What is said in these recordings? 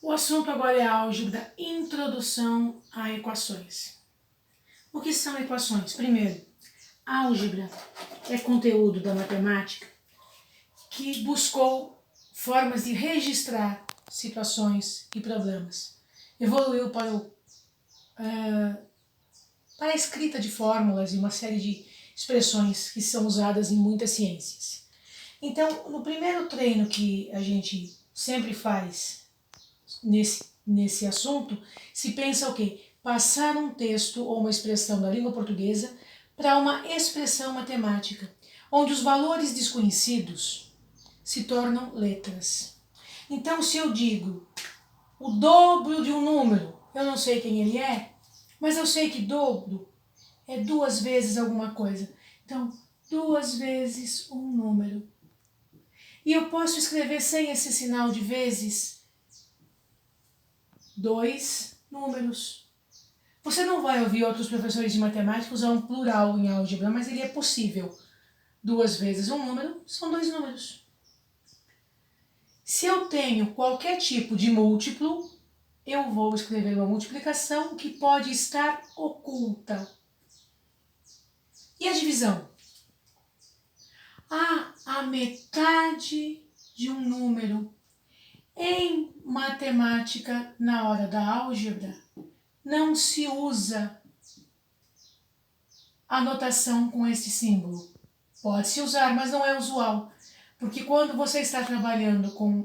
O assunto agora é a álgebra, introdução a equações. O que são equações? Primeiro, álgebra é conteúdo da matemática que buscou formas de registrar situações e problemas. Evoluiu para a escrita de fórmulas e uma série de expressões que são usadas em muitas ciências. Então, no primeiro treino que a gente sempre faz nesse assunto, se pensa o quê? Passar um texto ou uma expressão da língua portuguesa para uma expressão matemática, onde os valores desconhecidos se tornam letras. Então, se eu digo o dobro de um número, eu não sei quem ele é, mas eu sei que dobro é 2 vezes alguma coisa. Então, 2 vezes um número. E eu posso escrever sem esse sinal de vezes 2 números. Você não vai ouvir outros professores de matemática usar um plural em álgebra, mas ele é possível. 2 vezes um número são 2 números. Se eu tenho qualquer tipo de múltiplo, eu vou escrever uma multiplicação que pode estar oculta. E a divisão? A metade de um número. Em matemática, na hora da álgebra, não se usa a notação com esse símbolo. Pode-se usar, mas não é usual. Porque quando você está trabalhando com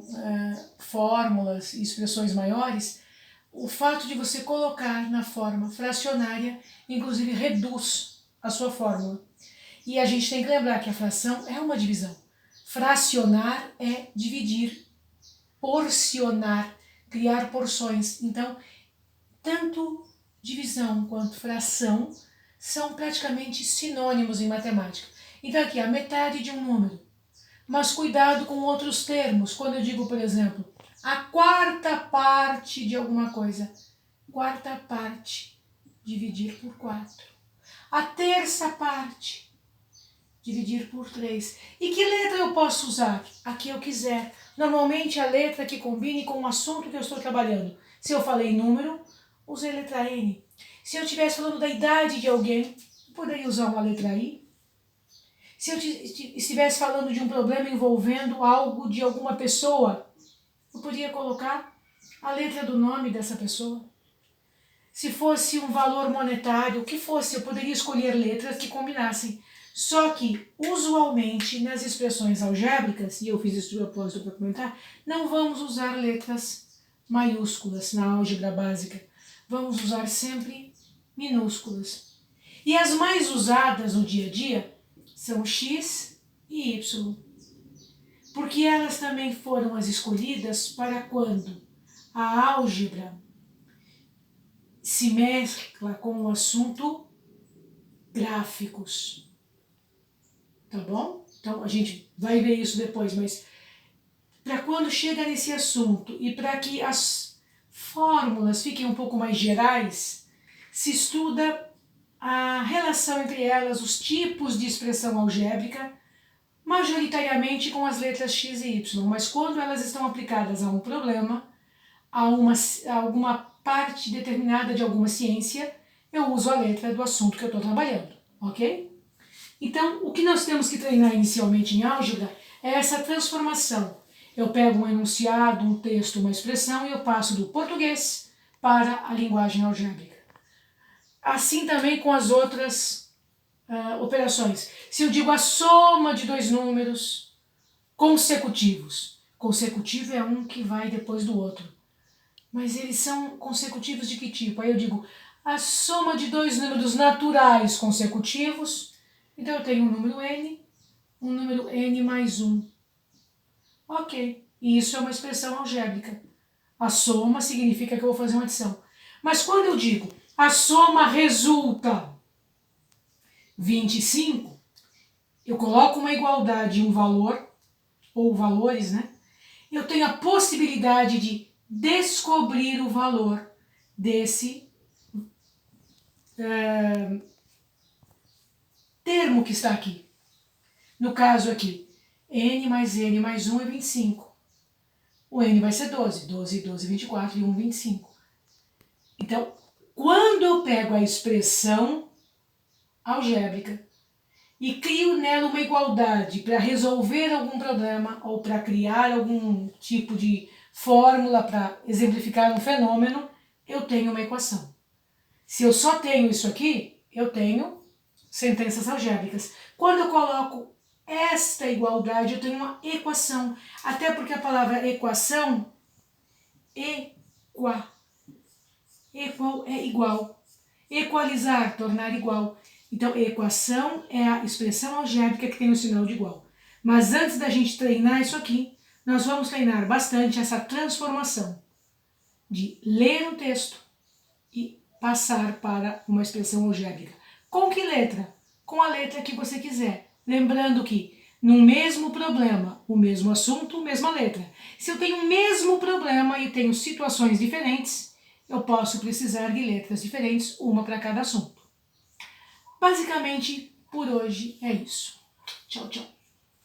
fórmulas e expressões maiores, o fato de você colocar na forma fracionária, inclusive, reduz a sua fórmula. E a gente tem que lembrar que a fração é uma divisão. Fracionar é dividir, porcionar, criar porções. Então, tanto divisão quanto fração são praticamente sinônimos em matemática. Então aqui, a metade de um número. Mas cuidado com outros termos. Quando eu digo, por exemplo, a quarta parte de alguma coisa. Quarta parte, dividir por 4. A terça parte, dividir por 3. E que letra eu posso usar? A que eu quiser. Normalmente a letra que combine com o assunto que eu estou trabalhando. Se eu falei número, usei a letra N. Se eu estivesse falando da idade de alguém, eu poderia usar uma letra I. Se eu estivesse falando de um problema envolvendo algo de alguma pessoa, eu poderia colocar a letra do nome dessa pessoa. Se fosse um valor monetário, o que fosse, eu poderia escolher letras que combinassem. Só que, usualmente, nas expressões algébricas, e eu fiz isso de propósito para comentar, não vamos usar letras maiúsculas na álgebra básica. Vamos usar sempre minúsculas. E as mais usadas no dia a dia são X e Y, porque elas também foram as escolhidas para quando a álgebra se mescla com o assunto gráficos. Tá bom? Então a gente vai ver isso depois, mas para quando chega nesse assunto e para que as fórmulas fiquem um pouco mais gerais, se estuda a relação entre elas, os tipos de expressão algébrica, majoritariamente com as letras X e Y, mas quando elas estão aplicadas a um problema, a alguma parte determinada de alguma ciência, eu uso a letra do assunto que eu estou trabalhando, ok? Então, o que nós temos que treinar inicialmente em álgebra é essa transformação. Eu pego um enunciado, um texto, uma expressão e eu passo do português para a linguagem algébrica. Assim também com as outras operações. Se eu digo a soma de 2 números consecutivos, consecutivo é um que vai depois do outro. Mas eles são consecutivos de que tipo? Aí eu digo a soma de 2 números naturais consecutivos. Então eu tenho um número n mais 1. Ok, e isso é uma expressão algébrica. A soma significa que eu vou fazer uma adição. Mas quando eu digo a soma resulta 25, eu coloco uma igualdade, um valor, ou valores, né? Eu tenho a possibilidade de descobrir o valor desse termo que está aqui. No caso aqui, n mais 1 é 25. o n vai ser 12. 12, 12, 24 e 1, 25. Então, quando eu pego a expressão algébrica e crio nela uma igualdade para resolver algum problema ou para criar algum tipo de fórmula para exemplificar um fenômeno, eu tenho uma equação. Se eu só tenho isso aqui, eu tenho sentenças algébricas. Quando eu coloco esta igualdade, eu tenho uma equação. Até porque a palavra equação, equal é igual. Equalizar, tornar igual. Então, equação é a expressão algébrica que tem o sinal de igual. Mas antes da gente treinar isso aqui, nós vamos treinar bastante essa transformação de ler um texto e passar para uma expressão algébrica. Com que letra? Com a letra que você quiser. Lembrando que no mesmo problema, o mesmo assunto, mesma letra. Se eu tenho o mesmo problema e tenho situações diferentes, eu posso precisar de letras diferentes, uma para cada assunto. Basicamente, por hoje é isso. Tchau, tchau.